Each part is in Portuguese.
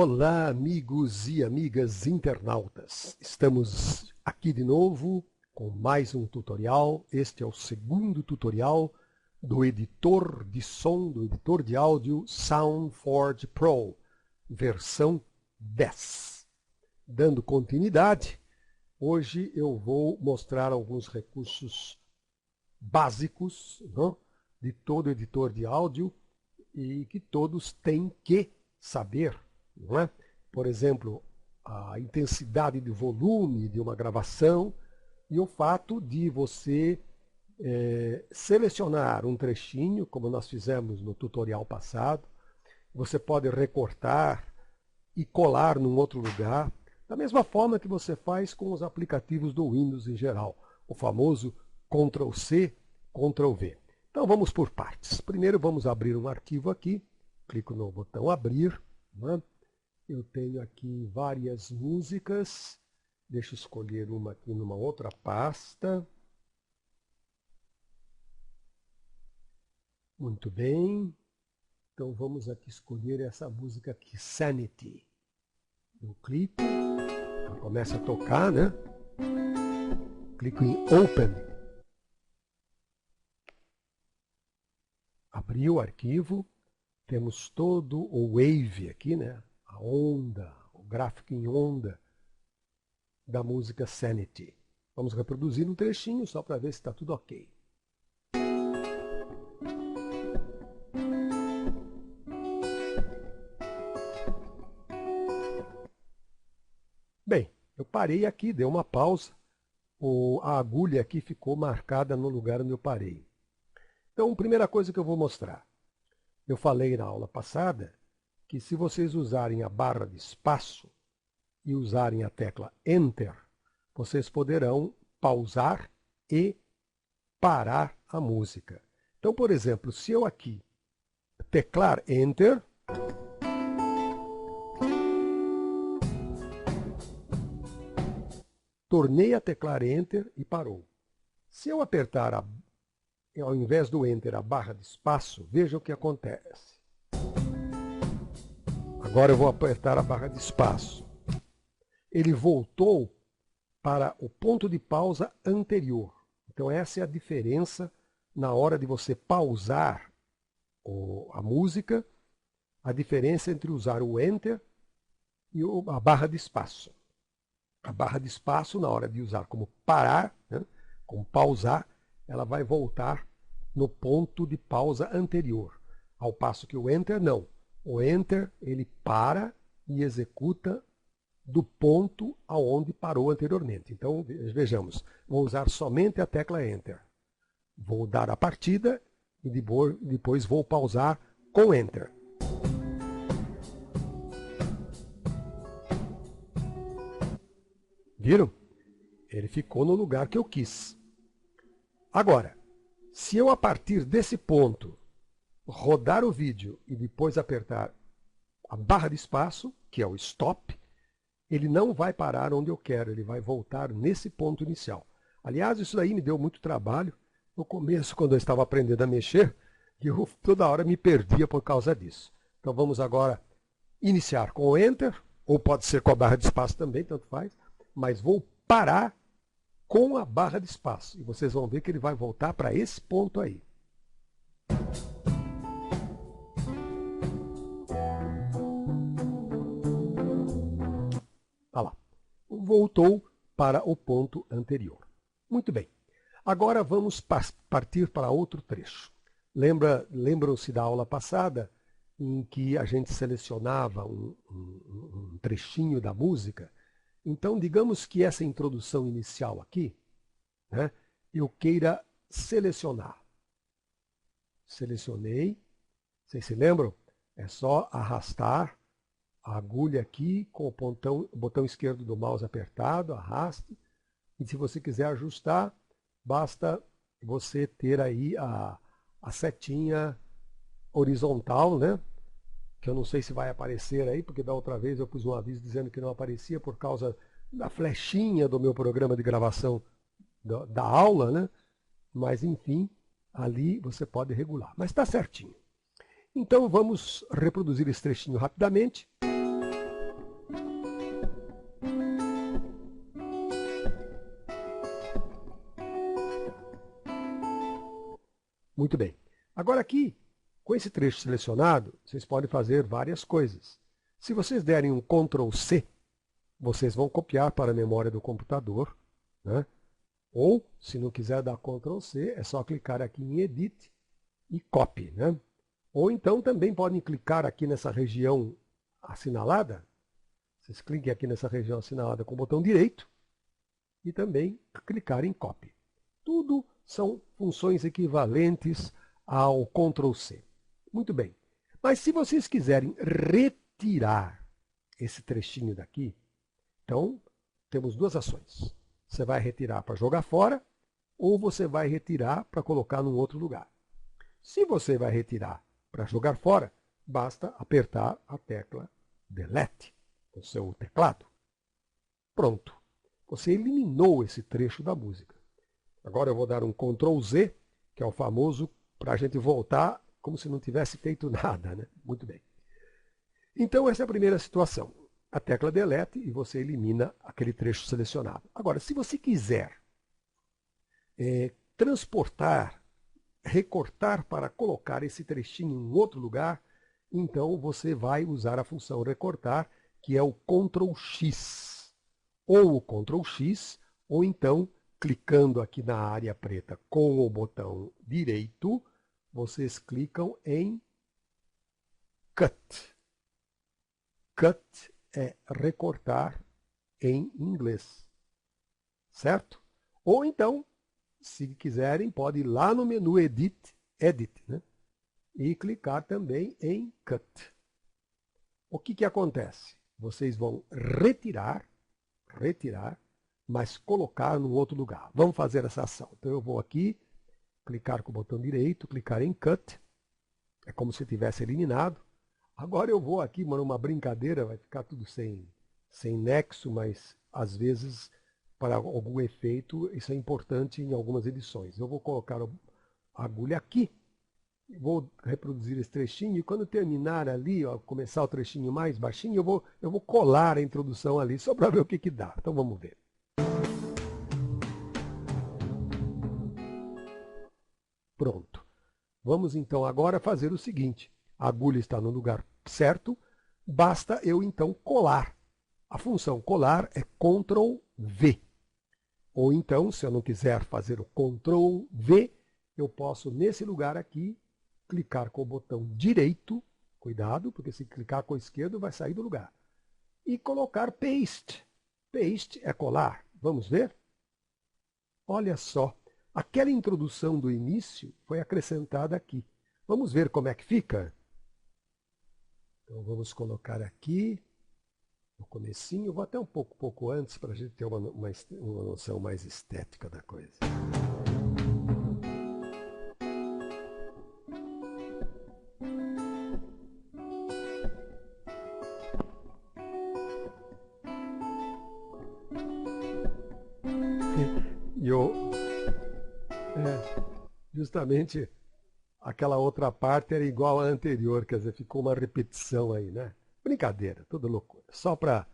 Olá, amigos e amigas internautas. Estamos aqui de novo com mais um tutorial. Este é o segundo tutorial do editor de som, do editor de áudio SoundForge Pro, versão 10. Dando continuidade, hoje eu vou mostrar alguns recursos básicos, não, de todo editor de áudio e que todos têm que saber. Não é? Por exemplo, a intensidade de volume de uma gravação e o fato de você selecionar um trechinho, como nós fizemos no tutorial passado. Você pode recortar e colar num outro lugar, da mesma forma que você faz com os aplicativos do Windows em geral, o famoso Ctrl+C, Ctrl+V. Então vamos por partes. Primeiro vamos abrir um arquivo aqui, clico no botão abrir, né? Eu tenho aqui várias músicas. Deixa eu escolher uma aqui numa outra pasta. Muito bem. Então vamos aqui escolher essa música aqui, Sanity. Eu clico, ela começa a tocar, né? Clico em Open. Abri o arquivo. Temos todo o wave aqui, né? A onda, o gráfico em onda da música Sanity. Vamos reproduzir um trechinho só para ver se está tudo ok. Bem, eu parei aqui, dei uma pausa. A agulha aqui ficou marcada no lugar onde eu parei. Então, a primeira coisa que eu vou mostrar. Eu falei na aula passada que se vocês usarem a barra de espaço e usarem a tecla Enter, vocês poderão pausar e parar a música. Então, por exemplo, se eu aqui teclar Enter, tornei a teclar Enter e parou. Se eu apertar, ao invés do Enter, a barra de espaço, veja o que acontece. Agora eu vou apertar a barra de espaço. Ele voltou para o ponto de pausa anterior. Então essa é a diferença na hora de você pausar a música, a diferença entre usar o Enter e a barra de espaço. A barra de espaço, na hora de usar como parar, né, como pausar, ela vai voltar no ponto de pausa anterior. Ao passo que o Enter não. O Enter, ele para e executa do ponto aonde parou anteriormente. Então, vejamos, vou usar somente a tecla Enter. Vou dar a partida e depois vou pausar com Enter. Viram? Ele ficou no lugar que eu quis. Agora, se eu a partir desse ponto rodar o vídeo e depois apertar a barra de espaço, que é o Stop, ele não vai parar onde eu quero, ele vai voltar nesse ponto inicial. Aliás, isso daí me deu muito trabalho. No começo, quando eu estava aprendendo a mexer, eu toda hora me perdia por causa disso. Então vamos agora iniciar com o Enter, ou pode ser com a barra de espaço também, tanto faz, mas vou parar com a barra de espaço. E vocês vão ver que ele vai voltar para esse ponto aí. Olha lá. Voltou para o ponto anterior. Muito bem. Agora vamos partir para outro trecho. Lembram-se da aula passada em que a gente selecionava um trechinho da música? Então, digamos que essa introdução inicial aqui, né, eu queira selecionar. Selecionei. Vocês se lembram? É só arrastar a agulha aqui com o botão esquerdo do mouse apertado, arraste. E se você quiser ajustar, basta você ter aí a setinha horizontal, né? Que eu não sei se vai aparecer aí, porque da outra vez eu pus um aviso dizendo que não aparecia por causa da flechinha do meu programa de gravação da aula, né? Mas enfim, ali você pode regular. Mas está certinho. Então vamos reproduzir esse trechinho rapidamente. Muito bem. Agora aqui, com esse trecho selecionado, vocês podem fazer várias coisas. Se vocês derem um Ctrl C, vocês vão copiar para a memória do computador, né? Ou, se não quiser dar Ctrl C, é só clicar aqui em Edit e Copy, né? Ou então também podem clicar aqui nessa região assinalada. Vocês cliquem aqui nessa região assinalada com o botão direito e também clicar em Copy. Tudo são funções equivalentes ao Ctrl C. Muito bem. Mas se vocês quiserem retirar esse trechinho daqui, então temos duas ações. Você vai retirar para jogar fora ou você vai retirar para colocar num outro lugar. Se você vai retirar para jogar fora, basta apertar a tecla Delete no seu teclado. Pronto. Você eliminou esse trecho da música. Agora eu vou dar um Ctrl Z, que é o famoso para a gente voltar como se não tivesse feito nada, né? Muito bem. Então essa é a primeira situação. A tecla Delete e você elimina aquele trecho selecionado. Agora, se você quiser transportar, recortar para colocar esse trechinho em outro lugar, então você vai usar a função recortar, que é o Ctrl X. Ou o Ctrl X, ou então, clicando aqui na área preta com o botão direito, vocês clicam em Cut. Cut é recortar em inglês, certo? Ou então, se quiserem, pode ir lá no menu Edit, né? E clicar também em Cut. O que acontece? Vocês vão retirar, mas colocar num outro lugar. Vamos fazer essa ação. Então eu vou aqui, clicar com o botão direito, clicar em Cut, é como se tivesse eliminado. Agora eu vou aqui, mano, uma brincadeira, vai ficar tudo sem nexo, mas às vezes, para algum efeito, isso é importante em algumas edições. Eu vou colocar a agulha aqui, vou reproduzir esse trechinho, e quando terminar ali, ó, começar o trechinho mais baixinho, eu vou colar a introdução ali, só para ver o que dá. Então vamos ver. Pronto. Vamos então agora fazer o seguinte. A agulha está no lugar certo, basta eu então colar. A função colar é Ctrl V. Ou então, se eu não quiser fazer o Ctrl V, eu posso nesse lugar aqui clicar com o botão direito, cuidado, porque se clicar com o esquerdo vai sair do lugar, e colocar Paste. Paste é colar. Vamos ver? Olha só, aquela introdução do início foi acrescentada aqui. Vamos ver como é que fica? Então vamos colocar aqui no comecinho, vou até um pouco antes para a gente ter uma noção mais estética da coisa. E justamente aquela outra parte era igual à anterior, quer dizer, ficou uma repetição aí, né? Brincadeira, tudo loucura. Só para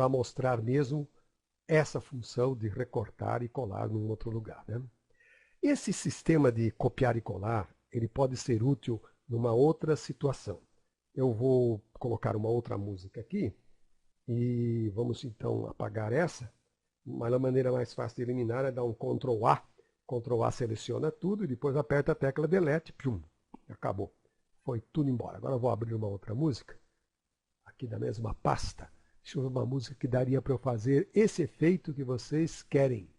mostrar mesmo essa função de recortar e colar num outro lugar, né? Esse sistema de copiar e colar, ele pode ser útil numa outra situação. Eu vou colocar uma outra música aqui e vamos então apagar essa. Mas a maneira mais fácil de eliminar é dar um Ctrl A. Ctrl A seleciona tudo e depois aperta a tecla Delete. Pum, acabou. Foi tudo embora. Agora eu vou abrir uma outra música, aqui da mesma pasta. Deixa eu ver uma música que daria para eu fazer esse efeito que vocês querem.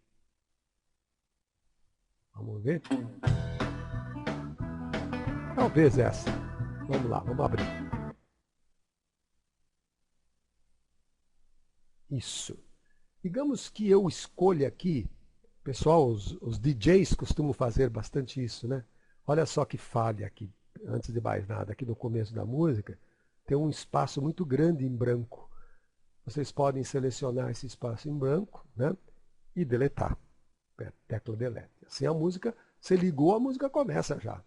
Vamos ver? Talvez essa. Vamos lá, vamos abrir. Isso. Digamos que eu escolha aqui, pessoal, os DJs costumam fazer bastante isso, né? Olha só que falha aqui, antes de mais nada, aqui no começo da música, tem um espaço muito grande em branco. Vocês podem selecionar esse espaço em branco, né? E deletar. Tecla Delete. Assim a música, você ligou, a música começa já.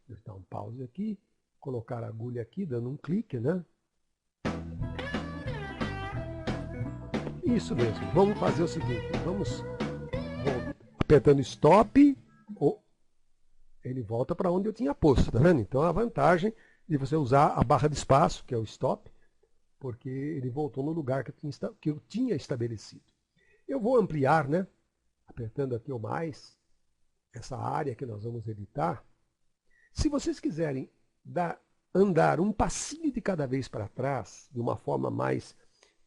Vou dar um pause aqui, colocar a agulha aqui, dando um clique, né? Isso mesmo, vamos fazer o seguinte, vamos apertando stop, ele volta para onde eu tinha posto, tá vendo? Então a vantagem de você usar a barra de espaço, que é o stop, porque ele voltou no lugar que eu tinha estabelecido. Eu vou ampliar, né? Apertando aqui o mais, essa área que nós vamos editar. Se vocês quiserem andar um passinho de cada vez para trás, de uma forma mais,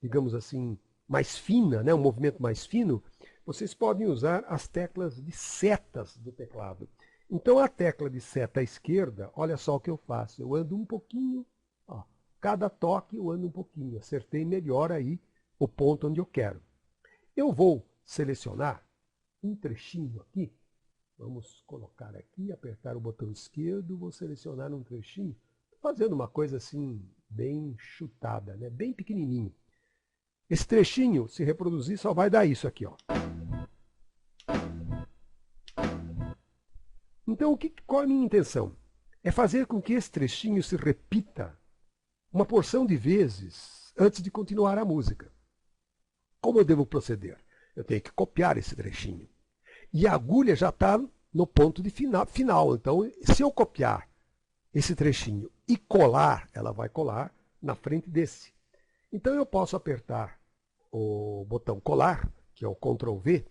digamos assim, mais fina, né? Um movimento mais fino, vocês podem usar as teclas de setas do teclado. Então a tecla de seta à esquerda, olha só o que eu faço. Eu ando um pouquinho, ó, cada toque eu ando um pouquinho. Acertei melhor aí o ponto onde eu quero. Eu vou selecionar um trechinho aqui. Vamos colocar aqui, apertar o botão esquerdo, vou selecionar um trechinho, fazendo uma coisa assim, bem chutada, né? Bem pequenininho. Esse trechinho, se reproduzir, só vai dar isso aqui, ó. Então, qual é a minha intenção? É fazer com que esse trechinho se repita uma porção de vezes antes de continuar a música. Como eu devo proceder? Eu tenho que copiar esse trechinho. E a agulha já está no ponto de final. Então, se eu copiar esse trechinho e colar, ela vai colar na frente desse. Então, eu posso apertar o botão colar, que é o Ctrl V,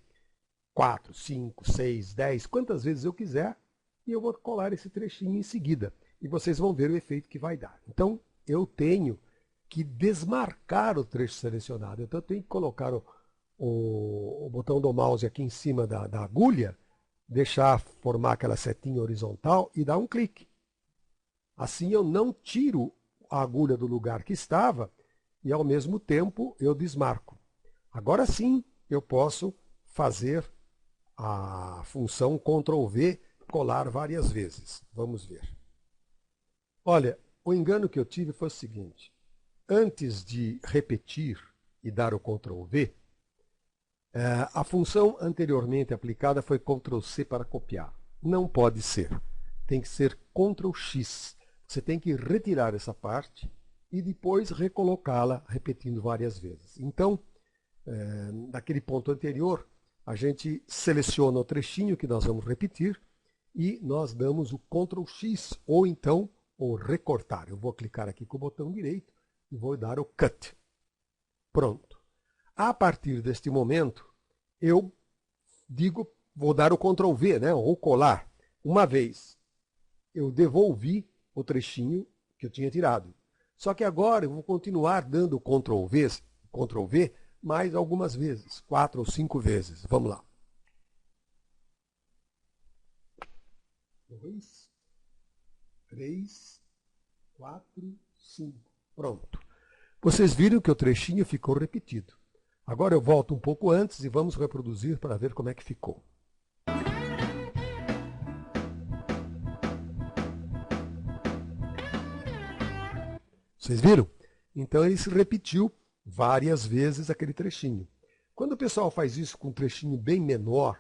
4, 5, 6, 10, quantas vezes eu quiser, e eu vou colar esse trechinho em seguida. E vocês vão ver o efeito que vai dar. Então, eu tenho que desmarcar o trecho selecionado. Então, eu tenho que colocar o botão do mouse aqui em cima da agulha, deixar formar aquela setinha horizontal e dar um clique. Assim eu não tiro a agulha do lugar que estava e ao mesmo tempo eu desmarco. Agora sim eu posso fazer a função Ctrl V, colar várias vezes. Vamos ver. Olha, o engano que eu tive foi o seguinte. Antes de repetir e dar o Ctrl V, a função anteriormente aplicada foi Ctrl C para copiar. Não pode ser. Tem que ser Ctrl X. Você tem que retirar essa parte e depois recolocá-la repetindo várias vezes. Então, naquele ponto anterior, a gente seleciona o trechinho que nós vamos repetir e nós damos o Ctrl X ou então o recortar. Eu vou clicar aqui com o botão direito e vou dar o Cut. Pronto. A partir deste momento, eu vou dar o Ctrl V, né, ou colar. Uma vez eu devolvi o trechinho que eu tinha tirado. Só que agora eu vou continuar dando Ctrl V mais algumas vezes, 4 ou 5 vezes. Vamos lá. 2, 3, 4, 5. Pronto. Vocês viram que o trechinho ficou repetido. Agora eu volto um pouco antes e vamos reproduzir para ver como é que ficou. Vocês viram? Então ele se repetiu várias vezes aquele trechinho. Quando o pessoal faz isso com um trechinho bem menor,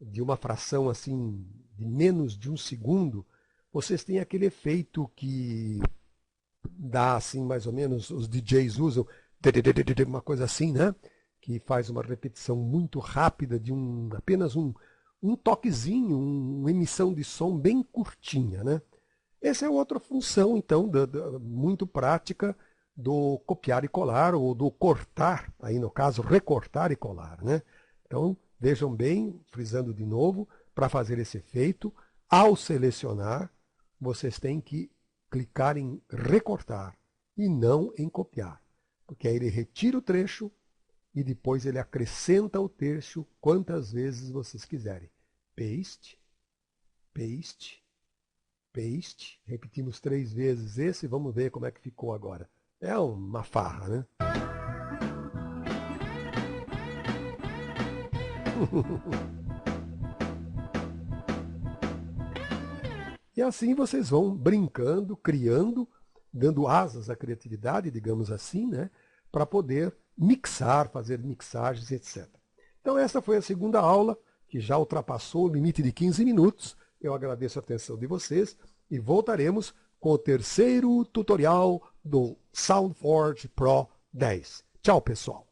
de uma fração assim de menos de um segundo, vocês têm aquele efeito que dá assim mais ou menos, os DJs usam, uma coisa assim, né? Que faz uma repetição muito rápida de apenas um toquezinho, uma emissão de som bem curtinha, né? Essa é outra função, então, muito prática do copiar e colar, ou do cortar, aí no caso, recortar e colar, né? Então, vejam bem, frisando de novo, para fazer esse efeito, ao selecionar, vocês têm que clicar em recortar e não em copiar, porque aí ele retira o trecho e depois ele acrescenta o trecho quantas vezes vocês quiserem. Paste, paste, paste. Repetimos 3 vezes esse, vamos ver como é que ficou agora. É uma farra, né? E assim vocês vão brincando, criando, dando asas à criatividade, digamos assim, né, para poder mixar, fazer mixagens, etc. Então essa foi a segunda aula, que já ultrapassou o limite de 15 minutos. Eu agradeço a atenção de vocês e voltaremos com o terceiro tutorial do SoundForge Pro 10. Tchau, pessoal!